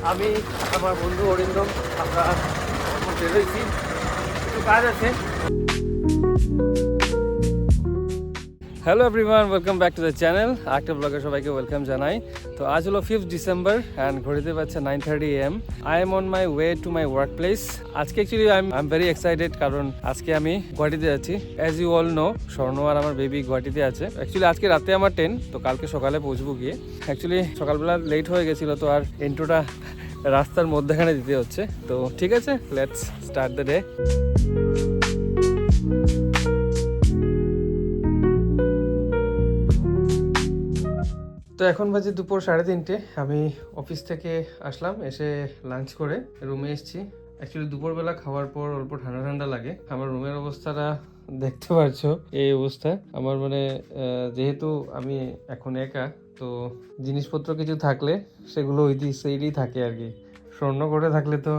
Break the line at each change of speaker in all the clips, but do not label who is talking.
আমি আমার বন্ধু অরিন্দম আমরা বেরোইছি, একটু কাজ আছে। Hello everyone, welcome back to the channel. একটা ব্লগে সবাইকে ওয়েলকাম জানাই। তো আজ হলো 5th ডিসেম্বর অ্যান্ড ঘড়িতে পাচ্ছে 9:30 AM। I am on my way to my work place. আজকে actually I am very excited, কারণ আজকে আমি গুয়াহাটিতে যাচ্ছি। অ্যাজ ইউ অল নো, স্বর্ণ আর আমার বেবি গুয়াহাটিতে আছে। অ্যাকচুয়ালি আজকে রাতে আমার ট্রেন, তো কালকে সকালে পৌঁছবো গিয়ে। অ্যাকচুয়ালি সকালবেলা লেট হয়ে গেছিলো, তো আর ইন্ট্রোটা রাস্তার মধ্যেখানে দিতে হচ্ছে। তো ঠিক আছে, লেটস স্টার্ট দ্য ডে। তো এখন বাজে দুপুর 3:30। আমি অফিস থেকে আসলাম, এসে লাঞ্চ করে রুমে এসেছি। অ্যাকচুয়ালি দুপুরবেলা খাওয়ার পর অল্প ঠান্ডা ঠান্ডা লাগে। আমার রুমের অবস্থাটা দেখতে পারছো, এই অবস্থা আমার। মানে যেহেতু আমি এখন একা, তো জিনিসপত্র কিছু থাকলে সেগুলো ওই সাইডেই থাকে আর কি। স্বর্ণ করে থাকলে তো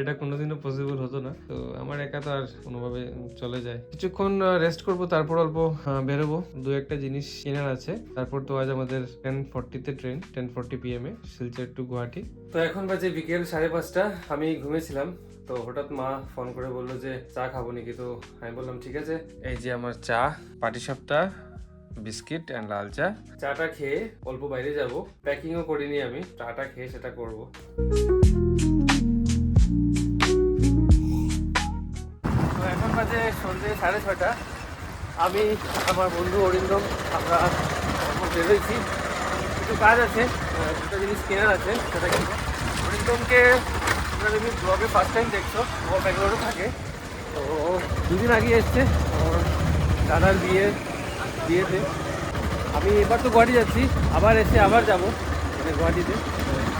এটা কোনোদিনও পসিবল হতো না। তো আমার একা তো আর কোনোভাবে চলে যায়। কিছুক্ষণ রেস্ট করব, তারপর অল্প বেরোবো। দু একটা জিনিস কেনার আছে। তারপর তো আজ আমাদের 10:40-তে train, 10:40 PM Silchar to Guwahati. তো এখন বাজে বিকেল 5:30। আমি ঘুমিয়েছিলাম, তো হঠাৎ মা ফোন করে বললো যে চা খাবো নাকি। তো আমি বললাম ঠিক আছে। এই যে আমার চা, পাটিসাপটা, বিস্কিট অ্যান্ড লাল চা। চাটা খেয়ে অল্প বাইরে যাব, প্যাকিংও করিনি আমি। চাটা খেয়ে সেটা করব। তো এখন বাজে সন্ধ্যে 6:30। আমি আমার বন্ধু অরিন্দম আমরা বেরোইছি, একটু কাজ আছে, দুটো জিনিস কেনার আছে, সেটা কিনবো। অরিন্দমকে তোমরা যদি ব্লগে ফার্স্ট টাইম দেখছো, ও ব্যাঙ্গালোরে থাকে। তো দুদিন আগে এসছে ওর দাদার বিয়েতে। আমি এবার তো গুয়াহাটি যাচ্ছি, আবার এসে আবার যাবো মানে গুয়াহাটিতে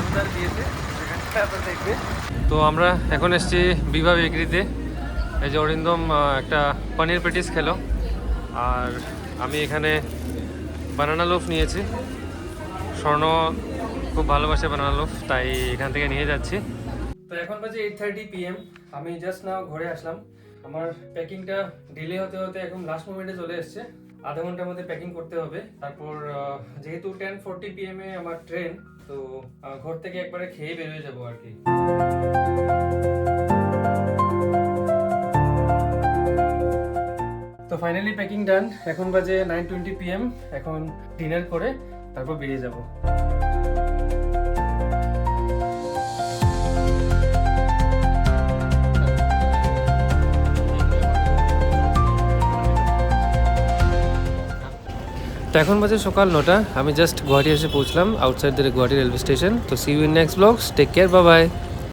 দাদার বিয়েতে, সেখানটা আবার দেখবে। তো আমরা এখন এসেছি বিভা বেকারিতে। এই যে অরিন্দম একটা পনির পেটিস খেলো, আর আমি এখানে বানানা লোফ নিয়েছি। স্বর্ণ খুব ভালোবাসে বানানা লোফ, তাই এখান থেকে নিয়ে যাচ্ছি। তো এখন বাজে 8:30 PM। আমি জাস্ট নাও ঘরে আসলাম। আমার প্যাকিংটা ডিলে হতে হতে এখন লাস্ট মোমেন্টে চলে এসছে। আধা ঘন্টার মধ্যে প্যাকিং করতে হবে। তারপর যেহেতু 10:40 PM আমার ট্রেন, তো ঘর থেকে একবারে খেয়ে বেরিয়ে যাবো আর কি। তো ফাইনালি প্যাকিং ডান। এখন বাজে 9:20 PM। এখন ডিনার করে তারপর বেরিয়ে যাব। তো এখন বাজে সকাল 9টা। আমি জাস্ট গুয়াহাটি এসে পৌঁছলাম, outside the Guwahati railway station. তো see you in next blogs, take care, bye by.